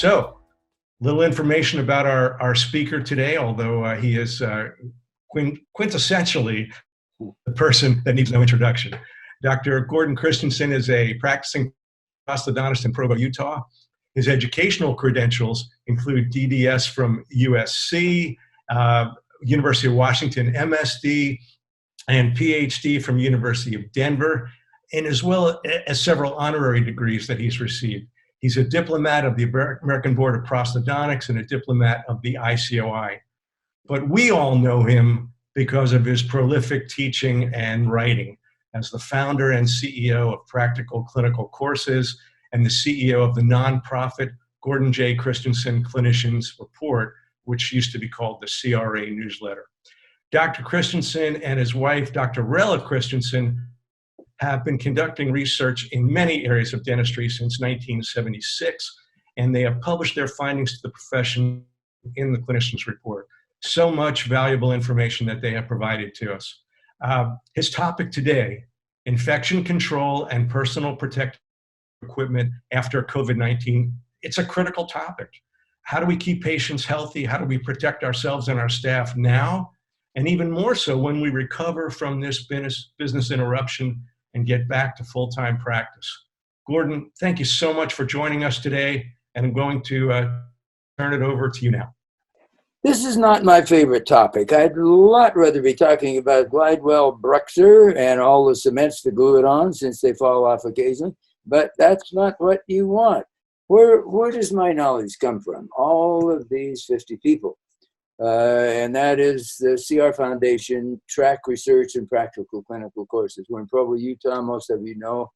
So, little information about our speaker today, although he is quintessentially the person that needs no introduction. Dr. Gordon Kristensen is a practicing prosthodontist in Provo, Utah. His educational credentials include DDS from USC, University of Washington MSD, and PhD from University of Denver, and as well as several honorary degrees that he's received. He's a diplomat of the American Board of Prosthodontics and a diplomat of the ICOI. But we all know him because of his prolific teaching and writing as the founder and CEO of Practical Clinical Courses and the CEO of the nonprofit Gordon J. Kristensen Clinicians Report, which used to be called the CRA newsletter. Dr. Kristensen and his wife, Dr. Rella Kristensen, have been conducting research in many areas of dentistry since 1976, and they have published their findings to the profession in the Clinicians Report. So much valuable information that they have provided to us. His topic today, infection control and personal protective equipment after COVID-19, it's a critical topic. How do we keep patients healthy? How do we protect ourselves and our staff now? And even more so when we recover from this business interruption and get back to full-time practice. Gordon, thank you so much for joining us today, and I'm going to turn it over to you now. This is not my favorite topic. I'd a lot rather be talking about Glidewell Bruxer and all the cements to glue it on, since they fall off occasionally, but that's not what you want. Where does my knowledge come from? All of these 50 people. And that is the CR Foundation, Track Research and Practical Clinical Courses. We're in Provo, Utah. Most of you know.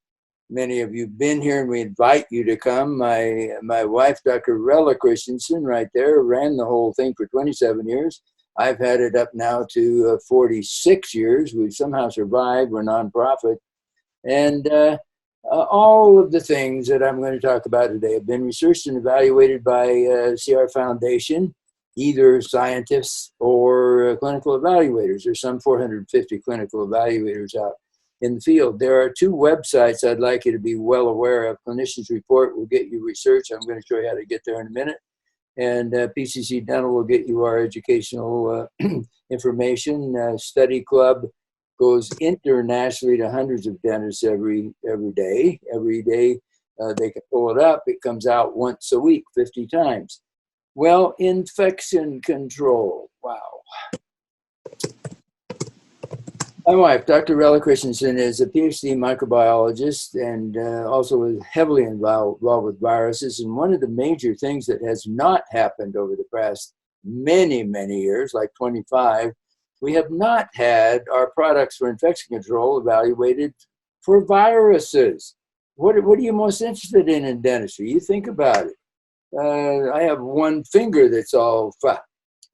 Many of you have been here, and we invite you to come. My wife, Dr. Rella Kristensen, right there, ran the whole thing for 27 years. I've had it up now to 46 years. We've somehow survived. We're nonprofit. And all of the things that I'm going to talk about today have been researched and evaluated by CR Foundation, either scientists or clinical evaluators. There's some 450 clinical evaluators out in the field. There are two websites I'd like you to be well aware of. Clinicians Report will get you research. I'm going to show you how to get there in a minute. And PCC Dental will get you our educational information. Study Club goes internationally to hundreds of dentists every day. Every day they can pull it up. It comes out once a week, 50 times. Well, infection control, wow. My wife, Dr. Rella Kristensen, is a PhD microbiologist and also is heavily involved with viruses. And one of the major things that has not happened over the past many, many years, like 25, we have not had our products for infection control evaluated for viruses. What are you most interested in dentistry? You think about it. I have one finger that's all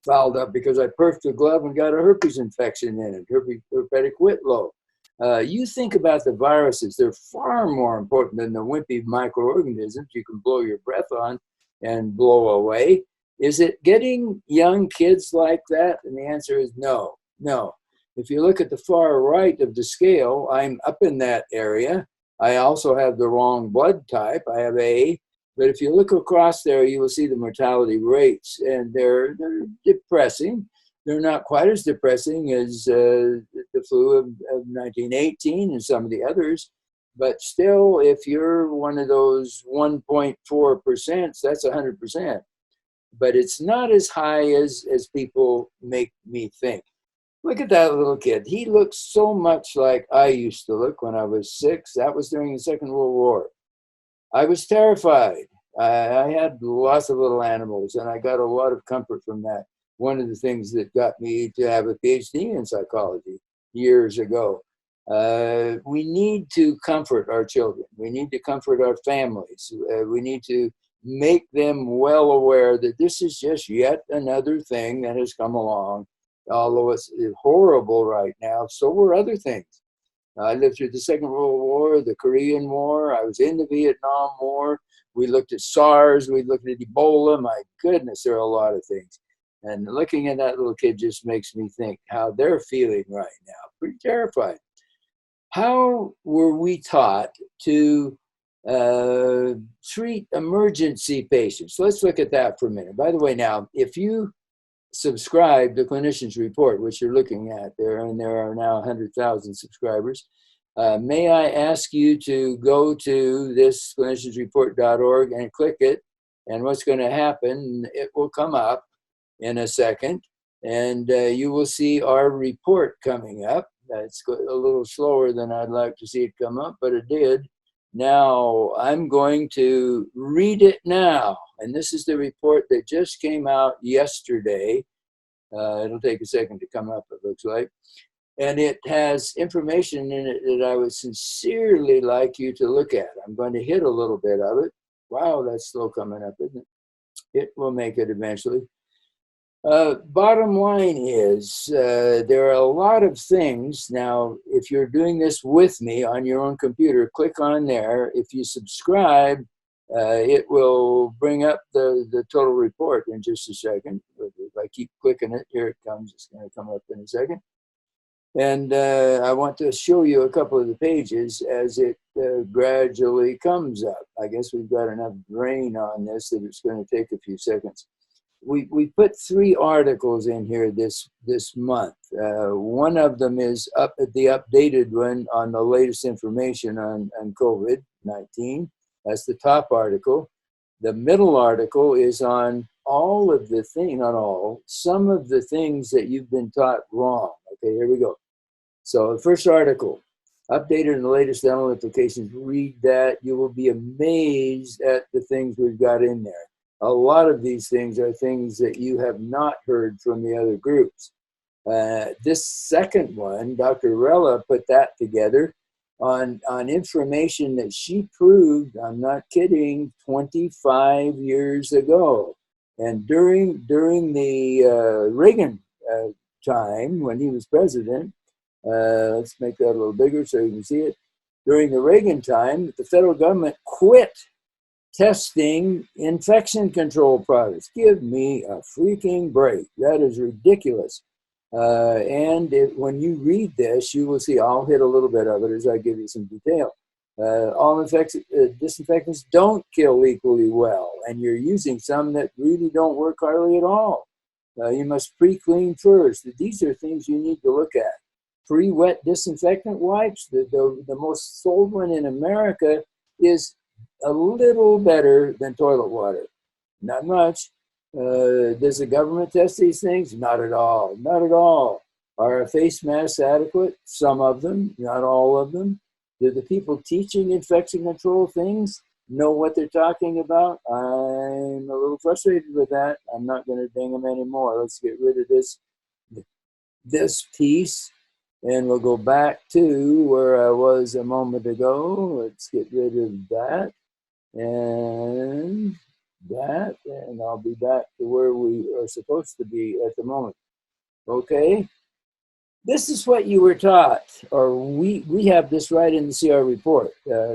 fouled up because I perfed the glove and got a herpes infection in it, herpetic whitlow. You think about the viruses. They're far more important than the wimpy microorganisms you can blow your breath on and blow away. Is it getting young kids like that? And the answer is no, no. If you look at the far right of the scale, I'm up in that area. I also have the wrong blood type. I have A. But if you look across there, you will see the mortality rates, and they're depressing. They're not quite as depressing as the flu of 1918 and some of the others. But still, if you're one of those 1.4%, that's 100%. But it's not as high as people make me think. Look at that little kid. He looks so much like I used to look when I was 6. That was during the Second World War. I was terrified. I had lots of little animals, and I got a lot of comfort from that. One of the things that got me to have a PhD in psychology years ago. We need to comfort our children. We need to comfort our families. We need to make them well aware that this is just yet another thing that has come along. Although it's horrible right now, so were other things. I lived through the Second World War, the Korean War. I was in the Vietnam War. We looked at SARS. We looked at Ebola. My goodness, there are a lot of things. And looking at that little kid just makes me think how they're feeling right now. Pretty terrified. How were we taught to treat emergency patients. Let's look at that for a minute. By the way, now, if you subscribe to Clinician's Report, which you're looking at there, and there are now 100,000 subscribers, may I ask you to go to this cliniciansreport.org and click it, and what's going to happen, it will come up in a second, and you will see our report coming up. It's a little slower than I'd like to see it come up, but it did. Now, I'm going to read it now, and this is the report that just came out yesterday. It'll take a second to come up, it looks like. And it has information in it that I would sincerely like you to look at. I'm going to hit a little bit of it. Wow, that's slow coming up, isn't it? It will make it eventually. Bottom line is, there are a lot of things. Now, if you're doing this with me on your own computer, click on there. If you subscribe, it will bring up the total report in just a second. If I keep clicking it, here it comes. It's going to come up in a second. And I want to show you a couple of the pages as it gradually comes up. I guess we've got enough brain on this that it's going to take a few seconds. We put 3 articles in here this month. One of them is the updated one on the latest information on COVID-19. That's the top article. The middle article is on all of the things, not all, some of the things that you've been taught wrong. Okay, here we go. So the first article, updated in the latest dental implications. Read that. You will be amazed at the things we've got in there. A lot of these things are things that you have not heard from the other groups. This second one, Dr. Rella put that together on information that she proved, I'm not kidding, 25 years ago. And during the Reagan time, when he was president, let's make that a little bigger so you can see it. During the Reagan time, the federal government quit testing infection control products. Give me a freaking break. That is ridiculous. When you read this, you will see, I'll hit a little bit of it as I give you some detail. All disinfectants don't kill equally well, and you're using some that really don't work hardly at all. You must pre-clean first. These are things you need to look at. Pre-wet disinfectant wipes, the most sold one in America is a little better than toilet water. Not much. Does the government test these things? Not at all. Not at all. Are face masks adequate? Some of them, not all of them. Do the people teaching infection control things know what they're talking about? I'm a little frustrated with that. I'm not going to ding them anymore. Let's get rid of this piece. And we'll go back to where I was a moment ago. Let's get rid of that. And that, and I'll be back to where we are supposed to be at the moment. Okay, this is what you were taught, or we have this right in the CR report.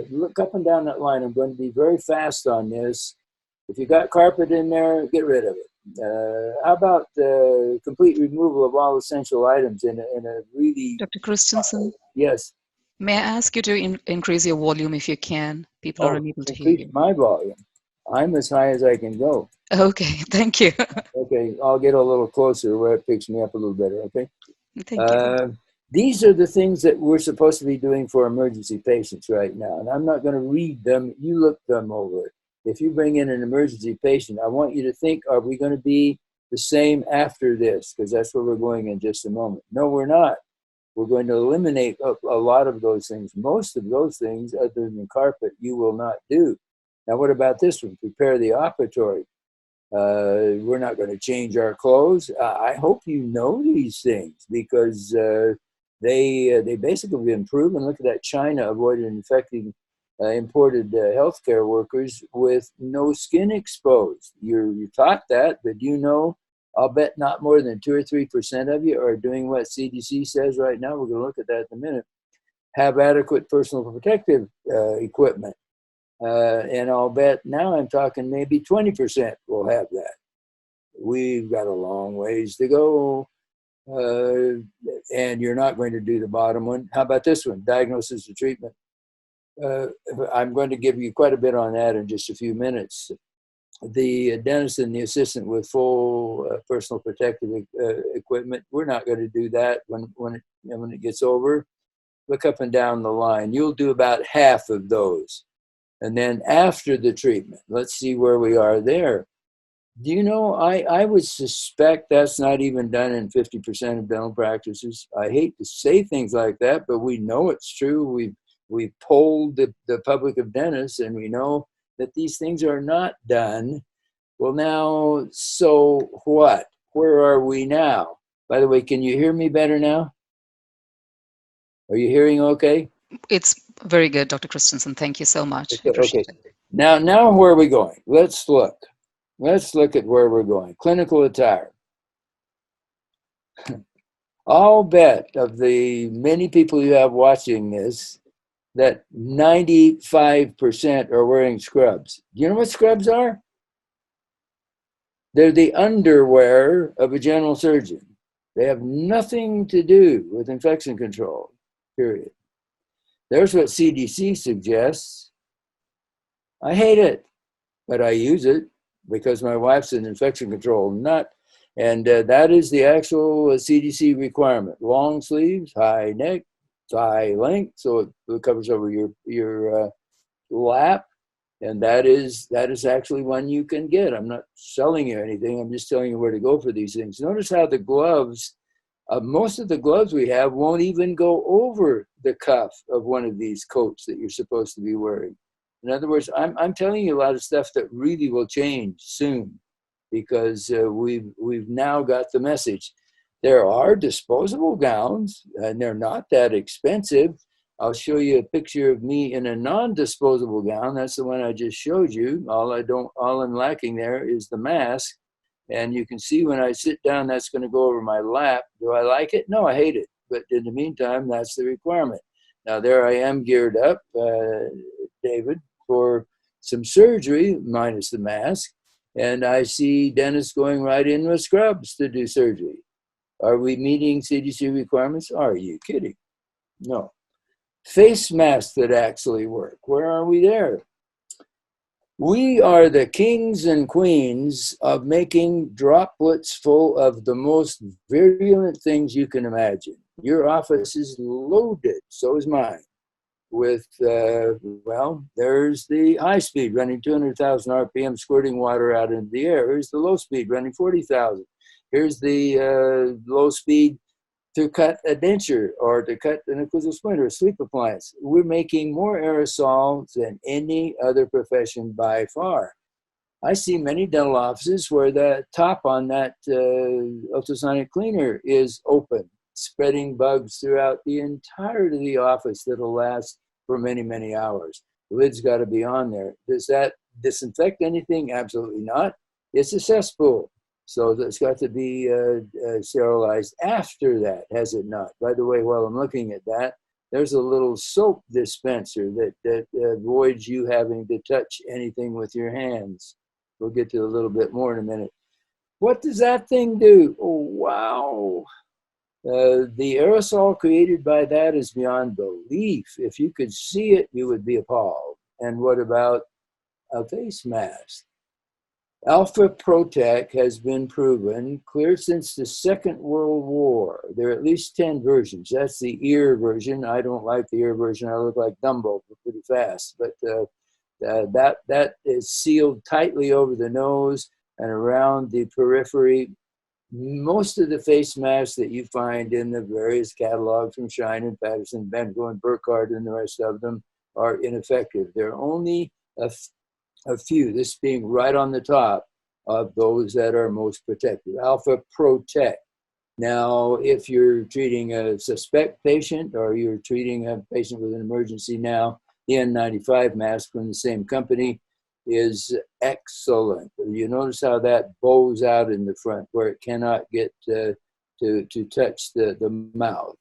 Look up and down that line. I'm going to be very fast on this. If you got carpet in there, get rid of it. How about complete removal of all essential items in a really... Dr. Christensen? Yes. May I ask you to increase your volume if you can? People are unable to hear you. My volume. I'm as high as I can go. Okay, thank you. Okay, I'll get a little closer where it picks me up a little better, okay? Thank you. These are the things that we're supposed to be doing for emergency patients right now. And I'm not going to read them. You look them over. If you bring in an emergency patient, I want you to think, are we going to be the same after this? Because that's where we're going in just a moment. No, we're not. We're going to eliminate a lot of those things. Most of those things, other than carpet, you will not do. Now, what about this one? Prepare the operatory. We're not going to change our clothes. I hope you know these things because they basically have been proven. Look at that. China avoided infecting imported healthcare workers with no skin exposed. You're taught that, but you know, I'll bet not more than 2 or 3% of you are doing what CDC says right now. We're going to look at that in a minute. Have adequate personal protective equipment. And I'll bet now I'm talking maybe 20% will have that. We've got a long ways to go. And you're not going to do the bottom one. How about this one? Diagnosis and treatment. I'm going to give you quite a bit on that in just a few minutes. The dentist and the assistant with full personal protective equipment, we're not going to do that when it gets over. Look up and down the line. You'll do about half of those. And then after the treatment, let's see where we are there. Do you know, I would suspect that's not even done in 50% of dental practices. I hate to say things like that, but we know it's true. We've polled the public of dentists, and we know that these things are not done. Well, now, so what? Where are we now? By the way, can you hear me better now? Are you hearing okay? It's very good, Dr. Christensen. Thank you so much. Okay, Appreciate it. Now where are we going? Let's look. Let's look at where we're going. Clinical attire. I'll bet of the many people you have watching this, that 95% are wearing scrubs. Do you know what scrubs are? They're the underwear of a general surgeon. They have nothing to do with infection control, period. There's what CDC suggests. I hate it, but I use it because my wife's an infection control nut, and that is the actual CDC requirement. Long sleeves, high neck, thigh length, so it covers over your lap, and that is actually one you can get. I'm not selling you anything. I'm just telling you where to go for these things. Notice how the gloves, most of the gloves we have won't even go over the cuff of one of these coats that you're supposed to be wearing. In other words, I'm telling you a lot of stuff that really will change soon, because we've now got the message. There are disposable gowns, and they're not that expensive. I'll show you a picture of me in a non-disposable gown. That's the one I just showed you. All I'm lacking there is the mask. And you can see when I sit down, that's going to go over my lap. Do I like it? No, I hate it. But in the meantime, that's the requirement. Now, there I am geared up, David, for some surgery, minus the mask. And I see dentists going right in with scrubs to do surgery. Are we meeting CDC requirements? Are you kidding? No. Face masks that actually work. Where are we there? We are the kings and queens of making droplets full of the most virulent things you can imagine. Your office is loaded, so is mine, with, well, there's the high speed running 200,000 RPM squirting water out into the air. Here's the low speed running 40,000. Here's the low speed to cut a denture or to cut an occlusal splint or a sleep appliance. We're making more aerosols than any other profession by far. I see many dental offices where the top on that ultrasonic cleaner is open, spreading bugs throughout the entirety of the office that'll last for many, many hours. The lid's got to be on there. Does that disinfect anything? Absolutely not. It's a cesspool. So that's got to be sterilized after that, has it not? By the way, while I'm looking at that, there's a little soap dispenser that avoids you having to touch anything with your hands. We'll get to a little bit more in a minute. What does that thing do? Oh, wow. The aerosol created by that is beyond belief. If you could see it, you would be appalled. And what about a face mask? Alpha Protec has been proven clear since the Second World War. There are at least 10 versions. That's the ear version. I don't like the ear version. I look like Dumbo pretty fast. But that is sealed tightly over the nose and around the periphery. Most of the face masks that you find in the various catalogs from Schein and Patterson, Benko and Burkhardt and the rest of them are ineffective. There are only a few, this being right on the top of those that are most protective. Alpha Protec. Now, if you're treating a suspect patient or you're treating a patient with an emergency now, the N95 mask from the same company is excellent. You notice how that bows out in the front where it cannot get to touch the mouth.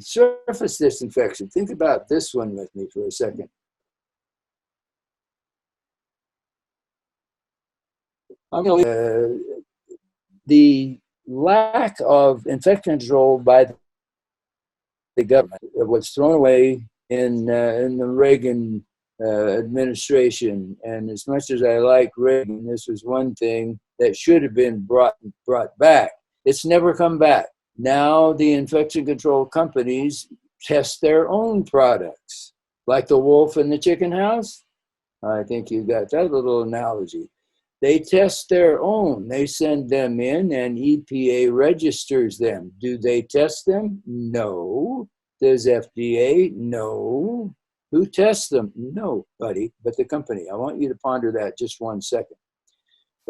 Surface disinfection. Think about this one with me for a second. The lack of infection control by the government was thrown away in the Reagan administration. And as much as I like Reagan, this was one thing that should have been brought back. It's never come back. Now the infection control companies test their own products, like the wolf in the chicken house. I think you got that little analogy. They test their own. They send them in and EPA registers them. Do they test them? No. Does FDA? No. Who tests them? Nobody but the company. I want you to ponder that just 1 second.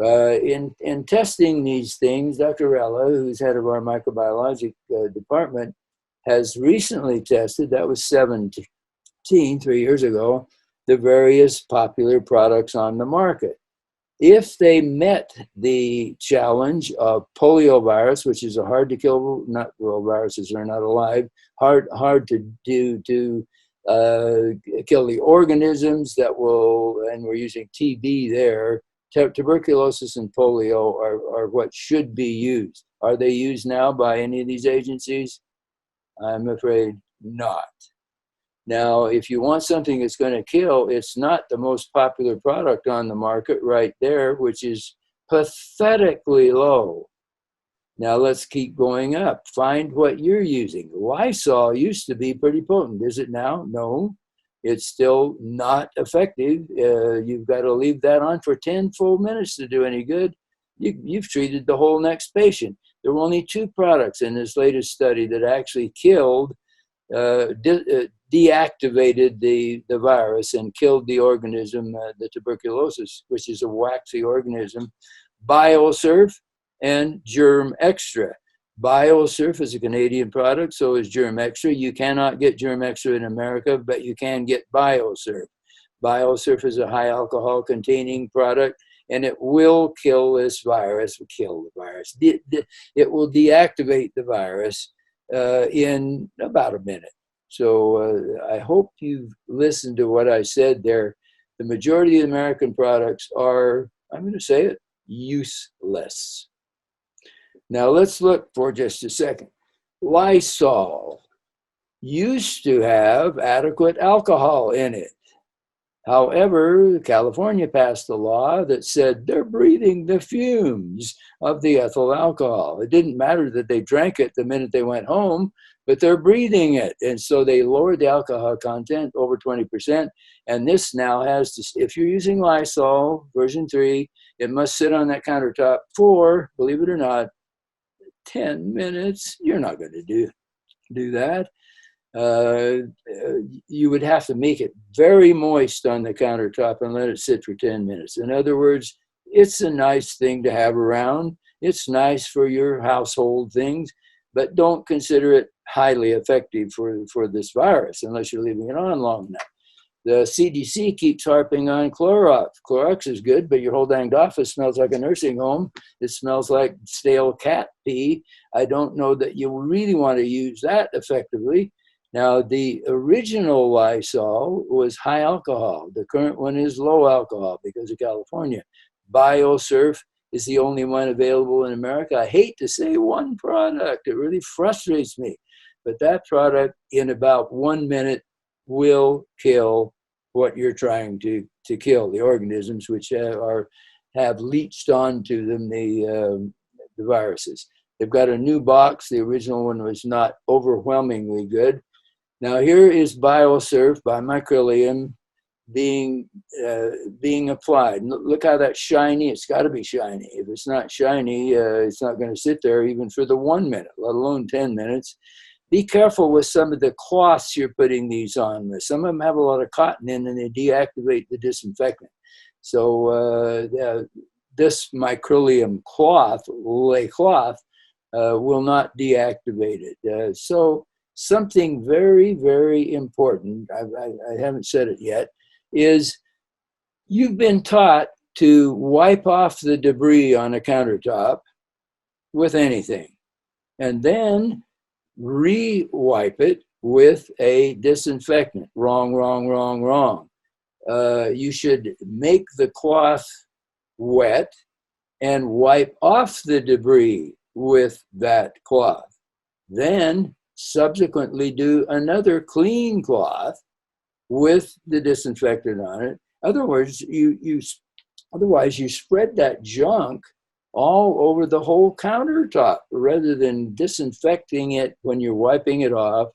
In testing these things, Dr. Rella, who's head of our microbiology department, has recently tested, that was 3 years ago, the various popular products on the market. If they met the challenge of poliovirus, which is a hard to kill, not, well, viruses are not alive, hard to do to kill the organisms that will, and we're using TB there, tuberculosis and polio are what should be used. Are they used now by any of these agencies? I'm afraid not. Now, if you want something that's going to kill, it's not the most popular product on the market right there, which is pathetically low. Now let's keep going up. Find what you're using. Lysol used to be pretty potent. Is it now? No. It's still not effective. You've got to leave that on for 10 full minutes to do any good. You've treated the whole next patient. There were only 2 products in this latest study that actually killed, deactivated the virus and killed the organism, the tuberculosis, which is a waxy organism, BioSurf and Germ Extra. BioSurf is a Canadian product, so is Germ Extra. You cannot get Germ Extra in America, but you can get BioSurf. BioSurf is a high alcohol containing product, and it will kill this virus, It will deactivate the virus in about a minute. So I hope you've listened to what I said there. The majority of American products are, I'm going to say it, useless. Now let's look for just a second. Lysol used to have adequate alcohol in it. However, California passed a law that said they're breathing the fumes of the ethyl alcohol. It didn't matter that they drank it the minute they went home, but they're breathing it. And so they lowered the alcohol content over 20%. And this now has to, if you're using Lysol version 3, it must sit on that countertop for, believe it or not, 10 minutes. You're not going to do that. You would have to make it very moist on the countertop and let it sit for 10 minutes. In other words, it's a nice thing to have around. It's nice for your household things, but don't consider it highly effective for this virus unless you're leaving it on long enough. The CDC keeps harping on Clorox. Clorox is good, but your whole danged office smells like a nursing home. It smells like stale cat pee. I don't know that you really want to use that effectively. Now, the original Lysol was high alcohol. The current one is low alcohol because of California. BioSurf is the only one available in America. I hate to say one product. It really frustrates me. But that product, in about 1 minute, will kill what you're trying to kill, the organisms which have leached onto them the viruses. They've got a new box. The original one was not overwhelmingly good. Now here is BioSurf by Microlium being applied. Look how that's shiny. It's got to be shiny. If it's not shiny, it's not going to sit there even for the 1 minute, let alone 10 minutes. Be careful with some of the cloths you're putting these on with. Some of them have a lot of cotton in and they deactivate the disinfectant. So this Microlium cloth, lay cloth, will not deactivate it. So something very, very important, I haven't said it yet, is you've been taught to wipe off the debris on a countertop with anything, and then re-wipe it with a disinfectant. Wrong, wrong, wrong, wrong. You should make the cloth wet and wipe off the debris with that cloth. Then subsequently do another clean cloth with the disinfectant on it. Otherwise, you spread that junk all over the whole countertop rather than disinfecting it when you're wiping it off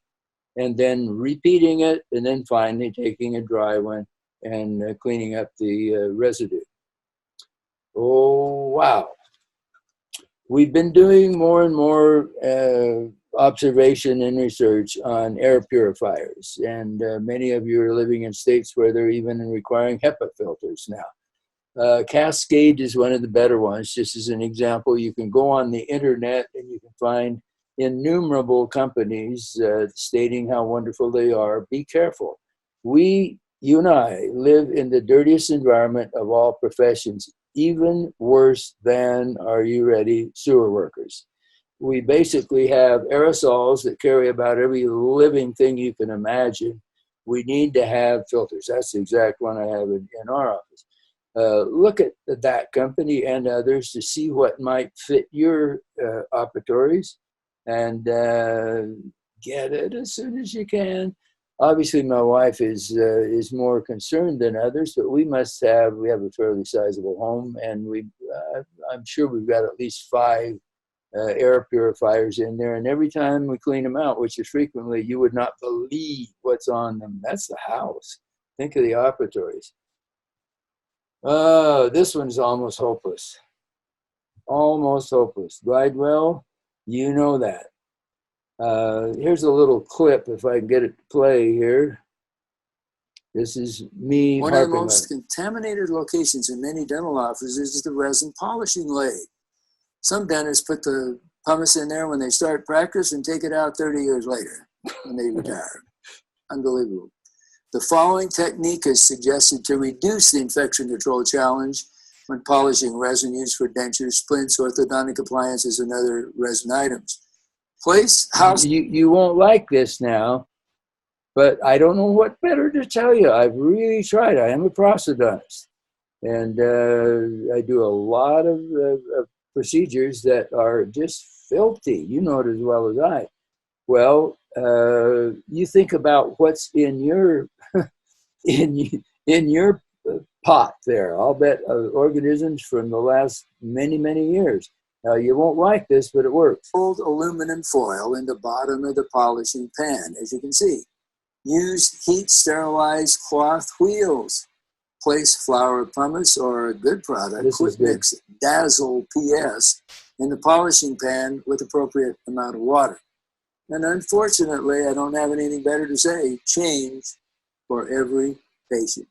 and then repeating it and then finally taking a dry one and cleaning up the residue. Oh, wow. We've been doing more and more observation and research on air purifiers, and many of you are living in states where they're even requiring HEPA filters now. Cascade is one of the better ones. Just as an example, you can go on the internet and you can find innumerable companies stating how wonderful they are. Be careful. You and I live in the dirtiest environment of all professions, even worse than, are you ready, sewer workers. We basically have aerosols that carry about every living thing you can imagine. We need to have filters. That's the exact one I have in our office. Look at that company and others to see what might fit your operatories and get it as soon as you can. Obviously, my wife is more concerned than others, but we have a fairly sizable home, and I'm sure we've got at least 5 air purifiers in there, and every time we clean them out, which is frequently, you would not believe what's on them. That's the house. Think of the operatories. This one's almost hopeless. Almost hopeless. Glidewell, you know that. Here's a little clip, if I can get it to play here. This is me. One of the most contaminated locations in many dental offices is the resin polishing lathe. Some dentists put the pumice in there when they start practice and take it out 30 years later when they retire. Unbelievable. The following technique is suggested to reduce the infection control challenge when polishing resin used for dentures, splints, orthodontic appliances, and other resin items. Place house. You won't like this now, but I don't know what better to tell you. I've really tried. I am a prosthodontist, and I do a lot of procedures that are just filthy. You know it as well as I. Well, you think about what's in your in your pot there. I'll bet organisms from the last many years. You won't like this, but it works. Fold aluminum foil in the bottom of the polishing pan, as you can see. Use heat-sterilized cloth wheels. Place flour pumice or a good product, Quick Mix Dazzle PS, in the polishing pan with appropriate amount of water. And unfortunately, I don't have anything better to say, change for every patient.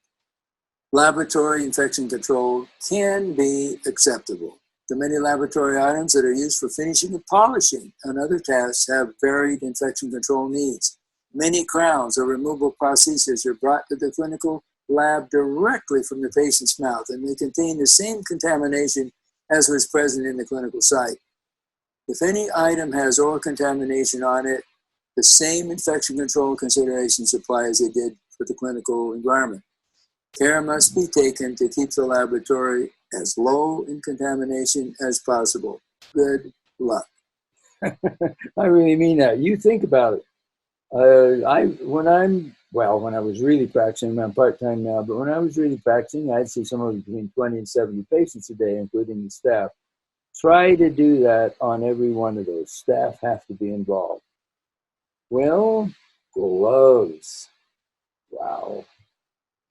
Laboratory infection control can be acceptable. The many laboratory items that are used for finishing and polishing and other tasks have varied infection control needs. Many crowns or removable prostheses are brought to the clinical lab directly from the patient's mouth, and they contain the same contamination as was present in the clinical site. If any item has oral contamination on it, the same infection control considerations apply as they did for the clinical environment. Care must be taken to keep the laboratory as low in contamination as possible. Good luck. I really mean that. You think about it. When I was really practicing, I'm part-time now, but when I was really practicing, I'd see somewhere between 20 and 70 patients a day, including the staff. Try to do that on every one of those. Staff have to be involved. Well, gloves. Wow.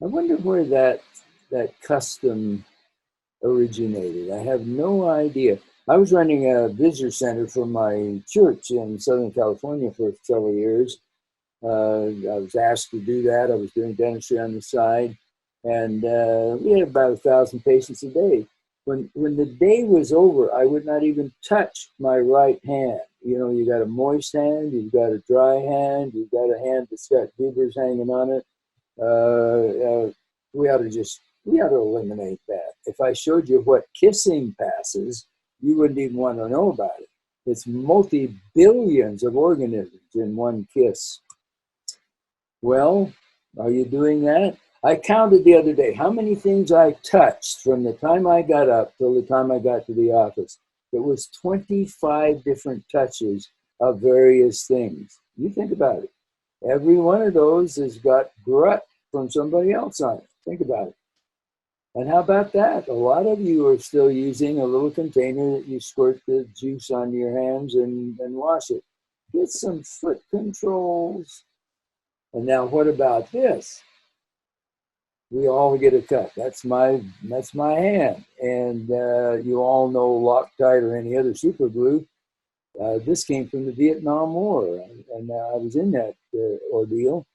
I wonder where that custom originated. I have no idea. I was running a visitor center for my church in Southern California for several years. I was asked to do that. I was doing dentistry on the side, and we had about 1,000 patients a day. When the day was over, I would not even touch my right hand. You know, you got a moist hand, you've got a dry hand, you've got a hand that's got beavers hanging on it. We ought to eliminate that. If I showed you what kissing passes, you wouldn't even want to know about it. It's multi-billions of organisms in one kiss. Well, are you doing that? I counted the other day how many things I touched from the time I got up till the time I got to the office. It was 25 different touches of various things. You think about it. Every one of those has got from somebody else on it. Think about it. And how about that? A lot of you are still using a little container that you squirt the juice onto your hands and wash it. Get some foot controls. And now what about this? We all get a cut. That's my hand. And you all know Loctite or any other super glue. This came from the Vietnam War, and I was in that ordeal.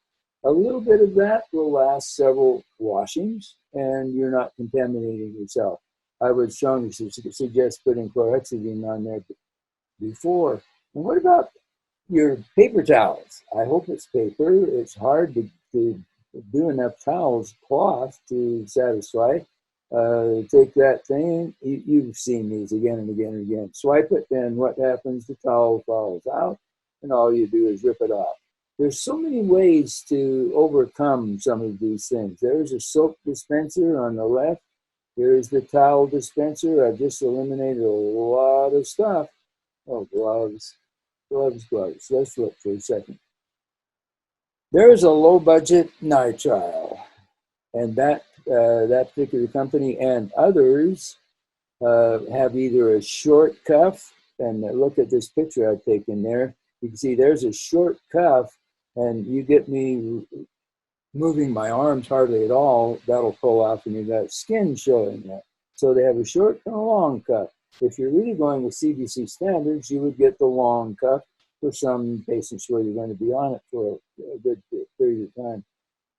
A little bit of that will last several washings, and you're not contaminating yourself. I would strongly suggest putting chlorhexidine on there before. And what about your paper towels? I hope it's paper. It's hard to do enough towels, cloth, to satisfy. Take that thing, you've seen these again and again and again. Swipe it, and what happens? The towel falls out, and all you do is rip it off. There's so many ways to overcome some of these things. There's a soap dispenser on the left. Here's the towel dispenser. I've just eliminated a lot of stuff. Oh, gloves. Let's look for a second. There's a low-budget nitrile, and that particular company and others have either a short cuff, and look at this picture I've taken there. You can see there's a short cuff, and you get me moving my arms hardly at all, that'll pull off and you've got skin showing that. So they have a short and a long cuff. If you're really going with CDC standards, you would get the long cuff for some patients where you're going to be on it for a good period of time.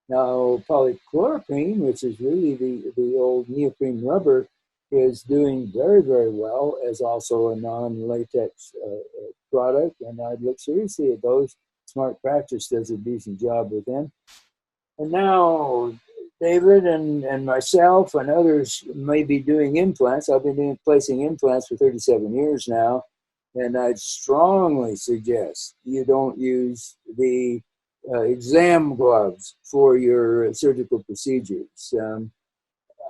Now, polychloroprene, which is really the old neoprene rubber, is doing very, very well as also a non-latex product, and I'd look seriously at those. Smart Practice does a decent job with them. And now, David and myself and others may be doing implants. I've been placing implants for 37 years now, and I'd strongly suggest you don't use the exam gloves for your surgical procedures.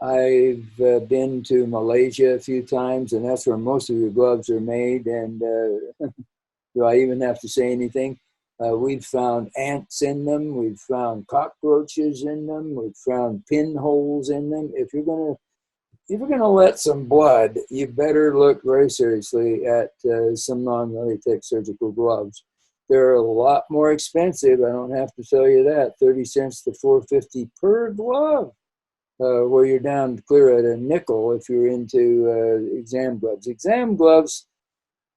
I've been to Malaysia a few times, and that's where most of your gloves are made. And do I even have to say anything? We've found ants in them. We've found cockroaches in them. We've found pinholes in them. If you're gonna let some blood, you better look very seriously at some non-latex surgical gloves. They're a lot more expensive. I don't have to tell you that. 30 cents to $4.50 per glove, where you're down clear at a nickel if you're into exam gloves. Exam gloves,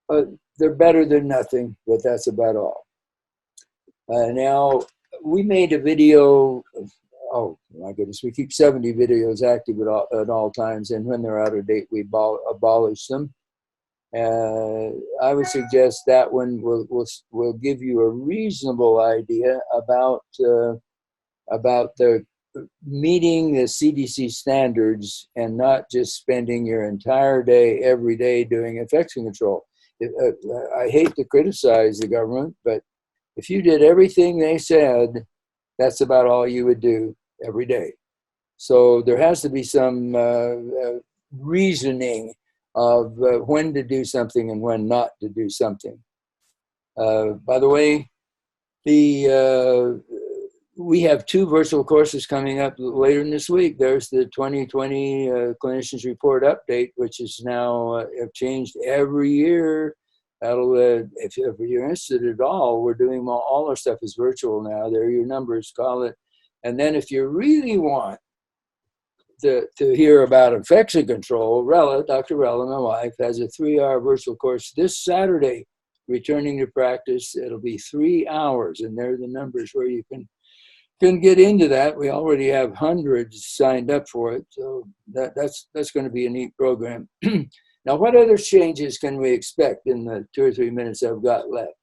they're better than nothing, but that's about all. Now, we made a video, oh my goodness, we keep 70 videos active at all times, and when they're out of date, we abolish them. I would suggest that one will give you a reasonable idea about the meeting the CDC standards and not just spending your entire day, every day doing infection control. I hate to criticize the government, but if you did everything they said, that's about all you would do every day. So there has to be some reasoning of when to do something and when not to do something. By the way, we have 2 virtual courses coming up later in this week. There's the 2020 Clinicians Report Update, which is now have changed every year. That'll, if you're interested at all, we're doing all our stuff is virtual now. There are your numbers, call it. And then if you really want to hear about infection control, Dr. Rella, my wife, has a 3-hour virtual course this Saturday, returning to practice. It'll be 3 hours, and there are the numbers where you can get into that. We already have hundreds signed up for it, so that's going to be a neat program. Now, what other changes can we expect in the 2 or 3 minutes I've got left?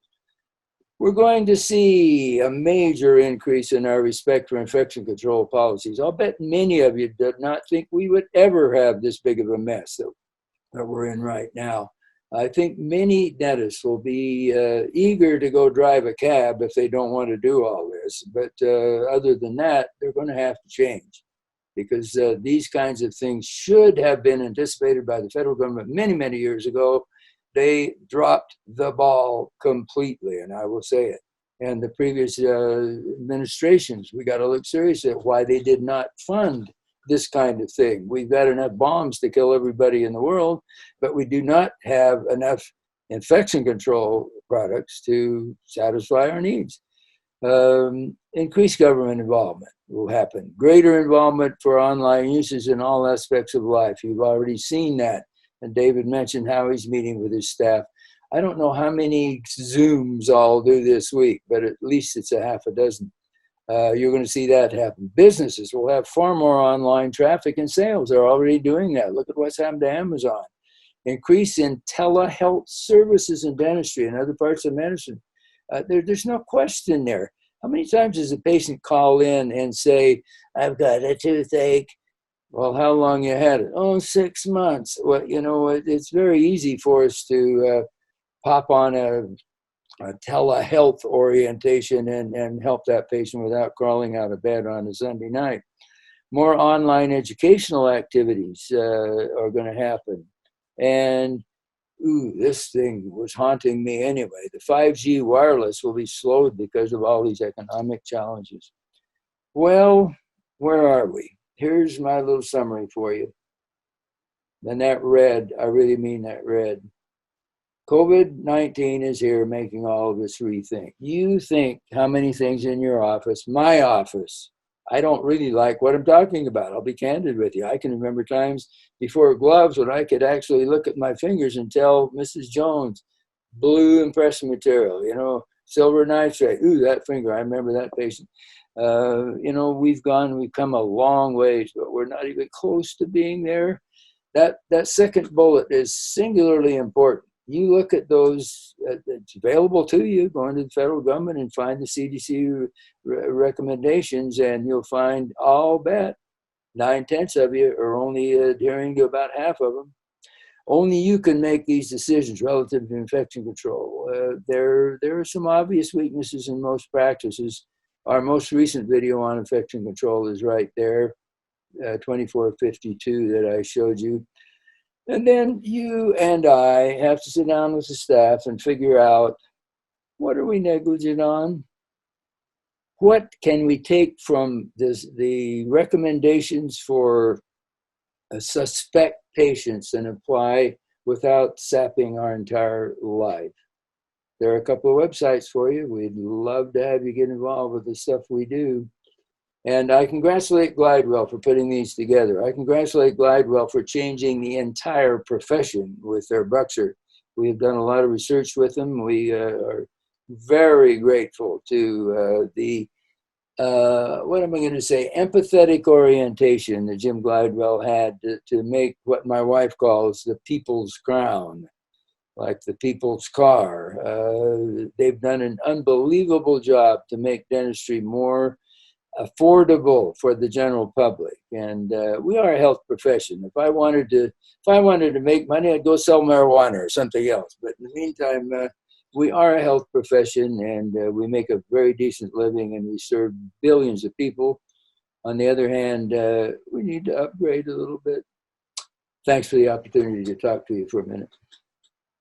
We're going to see a major increase in our respect for infection control policies. I'll bet many of you did not think we would ever have this big of a mess that we're in right now. I think many dentists will be eager to go drive a cab if they don't want to do all this. But other than that, they're going to have to change, because these kinds of things should have been anticipated by the federal government many, many years ago. They dropped the ball completely, and I will say it. and the previous administrations. We got to look seriously at why they did not fund this kind of thing. We've got enough bombs to kill everybody in the world, but we do not have enough infection control products to satisfy our needs. Increased government involvement will happen. Greater involvement for online uses in all aspects of life. You've already seen that. And David mentioned how he's meeting with his staff. I don't know how many Zooms I'll do this week, but at least it's a half a dozen. You're going to see that happen. Businesses will have far more online traffic and sales. They're already doing that. Look at what's happened to Amazon. Increase in telehealth services in dentistry and other parts of medicine. There's no question there. How many times does a patient call in and say, I've got a toothache? Well, how long you had it? Oh, 6 months. Well, you know, it's very easy for us to pop on a telehealth orientation and help that patient without crawling out of bed on a Sunday night. More online educational activities are going to happen. And this thing was haunting me anyway. The 5G wireless will be slowed because of all these economic challenges. Well, where are we? Here's my little summary for you. And that red, I really mean that red. COVID-19 is here making all of us rethink. You think how many things in your office, my office, I don't really like what I'm talking about. I'll be candid with you. I can remember times before gloves when I could actually look at my fingers and tell Mrs. Jones, blue impression material, you know, silver nitrate. Ooh, that finger, I remember that patient. You know, we've come a long ways, but we're not even close to being there. That second bullet is singularly important. You look at those, it's available to you, go into the federal government and find the CDC recommendations, and you'll find, I'll bet, 9/10 of you are only adhering to about half of them. Only you can make these decisions relative to infection control. There are some obvious weaknesses in most practices. Our most recent video on infection control is right there, 2452 that I showed you. And then you and I have to sit down with the staff and figure out, what are we negligent on? What can we take from the recommendations for suspect patients and apply without sapping our entire life? There are a couple of websites for you. We'd love to have you get involved with the stuff we do. And I congratulate Glidewell for putting these together. I congratulate Glidewell for changing the entire profession with their Buxer. We have done a lot of research with them. We are very grateful to what am I going to say, empathetic orientation that Jim Glidewell had to make what my wife calls the people's crown, like the people's car. They've done an unbelievable job to make dentistry more affordable for the general public, and we are a health profession. If I wanted to make money, I'd go sell marijuana or something else. But in the meantime, we are a health profession, and we make a very decent living, and we serve billions of people. On the other hand, we need to upgrade a little bit. Thanks for the opportunity to talk to you for a minute.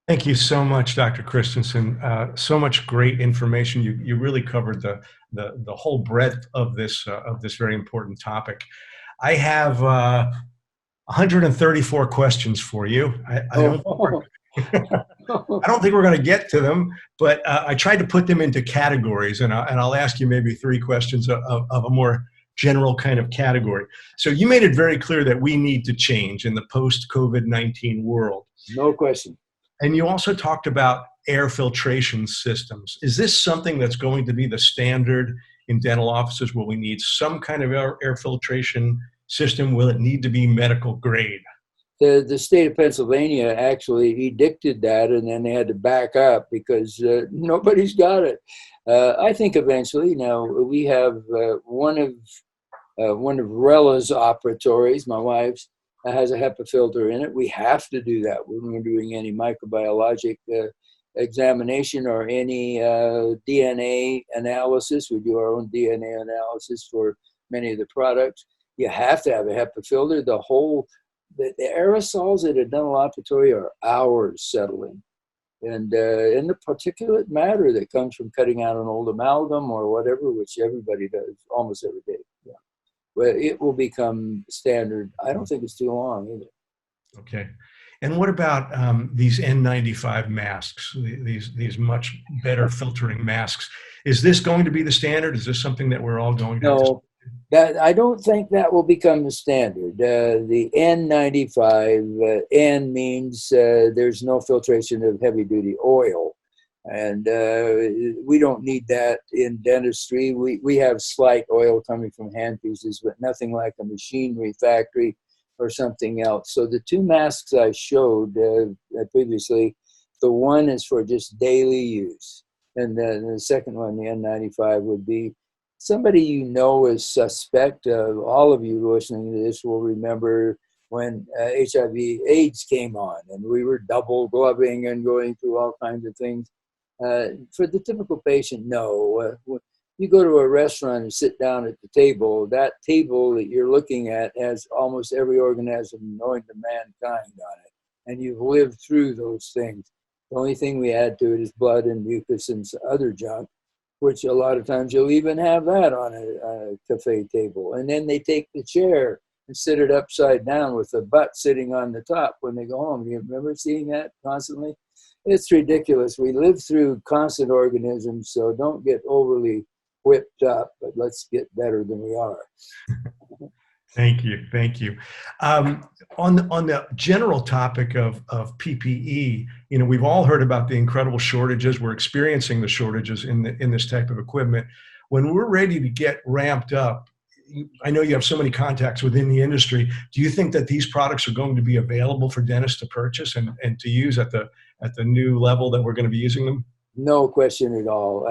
Thank you so much, Dr. Christensen. So much great information. You really covered the whole breadth of this very important topic. I have 134 questions for you. I don't think we're going to get to them, but I tried to put them into categories, and I'll ask you maybe 3 questions of a more general kind of category. So you made it very clear that we need to change in the post-COVID-19 world. No question. And you also talked about air filtration systems. Is this something that's going to be the standard in dental offices? Will we need some kind of air filtration system? Will it need to be medical grade? The state of Pennsylvania actually edicted that, and then they had to back up because nobody's got it. I think eventually. Now we have one of Rella's operatories, my wife's, has a HEPA filter in it. We have to do that when we're doing any microbiologic examination or any DNA analysis. We do our own DNA analysis for many of the products. You have to have a HEPA filter. The aerosols at a dental operatory are hours settling. And the particulate matter that comes from cutting out an old amalgam or whatever, which everybody does almost every day. Yeah. Well, it will become standard. I don't think it's too long either. Okay. And what about these N95 masks, these much better filtering masks? Is this going to be the standard? Is this something that we're all going to have to? I don't think that will become the standard. The N95, N means there's no filtration of heavy-duty oil. And we don't need that in dentistry. We have slight oil coming from handpieces, but nothing like a machinery factory or something else. So the two masks I showed previously, the one is for just daily use. And then the second one, the N95, would be somebody you know is suspect. All of you listening to this will remember when HIV/AIDS came on and we were double gloving and going through all kinds of things. For the typical patient, no. You go to a restaurant and sit down at the table, that table that you're looking at has almost every organism known to mankind on it. And you've lived through those things. The only thing we add to it is blood and mucus and other junk, which a lot of times you'll even have that on a cafe table. And then they take the chair and sit it upside down with the butt sitting on the top when they go home. You remember seeing that constantly? It's ridiculous. We live through constant organisms, so don't get overly whipped up, but let's get better than we are. Thank you. Thank you. On the general topic of PPE, you know, we've all heard about the incredible shortages. We're experiencing the shortages in this type of equipment. When we're ready to get ramped up, I know you have so many contacts within the industry. Do you think that these products are going to be available for dentists to purchase and to use at the new level that we're going to be using them? No question at all.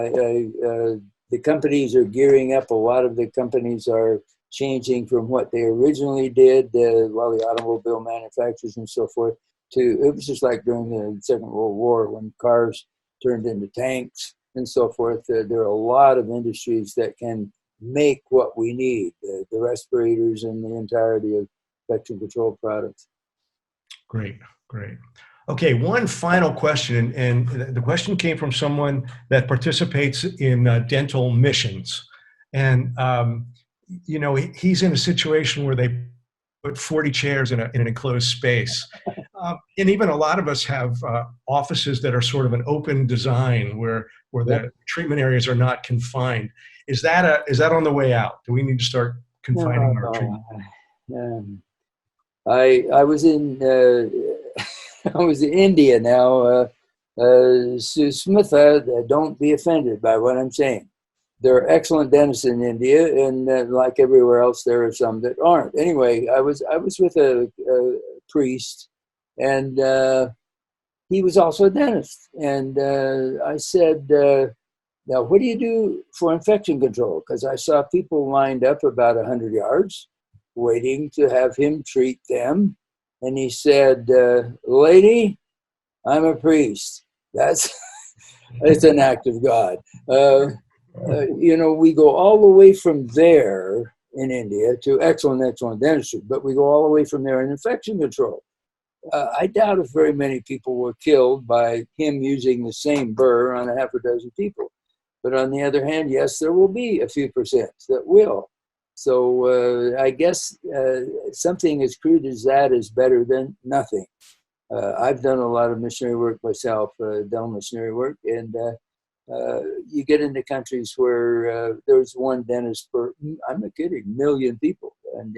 The companies are gearing up. A lot of the companies are changing from what they originally did, while the automobile manufacturers and so forth, to, it was just like during the Second World War when cars turned into tanks and so forth. There are a lot of industries that can make what we need, the respirators and the entirety of infection control products. Great, great. Okay, one final question, and the question came from someone that participates in dental missions. And, you know, he's in a situation where they put 40 chairs in an enclosed space. And even a lot of us have offices that are sort of an open design where the treatment areas are not confined. Is that on the way out? Do we need to start confining our treatment? I was in I was in India now. Susmitha, don't be offended by what I'm saying. There are excellent dentists in India, and like everywhere else, there are some that aren't. Anyway, I was with a priest, and he was also a dentist. And I said, now, what do you do for infection control? Because I saw people lined up about 100 yards waiting to have him treat them. And he said, lady, I'm a priest. It's an act of God. You know, we go all the way from there in India to excellent dentistry, but we go all the way from there in infection control. I doubt if very many people were killed by him using the same burr on a half a dozen people. But on the other hand, yes, there will be a few percent that will. So I guess something as crude as that is better than nothing. I've done a lot of missionary work myself, dental missionary work, and you get into countries where there's one dentist per, I'm not kidding, million people. And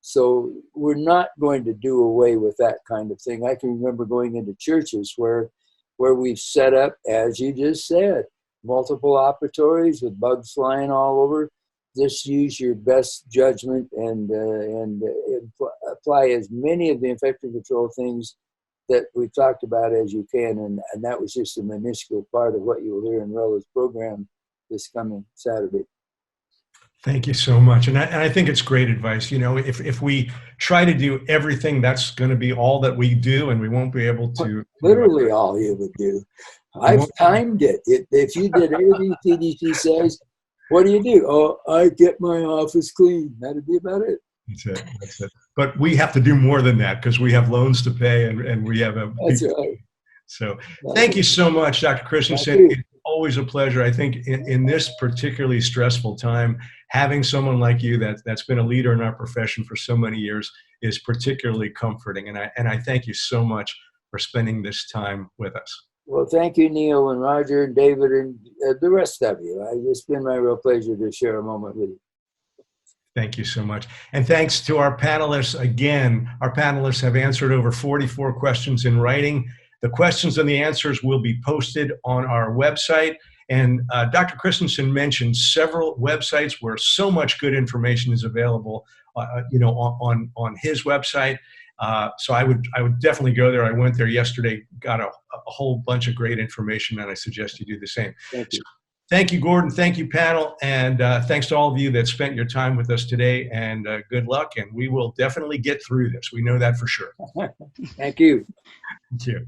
so we're not going to do away with that kind of thing. I can remember going into churches where we've set up, as you just said, multiple operatories with bugs flying all over. Just use your best judgment and apply as many of the infection control things that we've talked about as you can. And that was just a minuscule part of what you will hear in Rella's program this coming Saturday. Thank you so much. And I think it's great advice. You know, if we try to do everything, that's going to be all that we do, and we won't be able to. Literally all you would do. I've timed it. If you did everything CDC says, what do? Oh, I get my office clean. That'd be about it. That's it. But we have to do more than that because we have loans to pay and we have a. That's right. So thank you so much, Dr. Christensen. It's always a pleasure. I think in this particularly stressful time, having someone like you that's been a leader in our profession for so many years is particularly comforting. And I thank you so much for spending this time with us. Well, thank you, Neil and Roger and David and the rest of you. It's been my real pleasure to share a moment with you. Thank you so much. And thanks to our panelists. Again, our panelists have answered over 44 questions in writing. The questions and the answers will be posted on our website. And Dr. Christensen mentioned several websites where so much good information is available, on his website. So I would definitely go there. I went there yesterday, got a whole bunch of great information, and I suggest you do the same. Thank you. Thank you, Gordon. Thank you, panel. And thanks to all of you that spent your time with us today. And good luck. And we will definitely get through this. We know that for sure. Thank you. Thank you.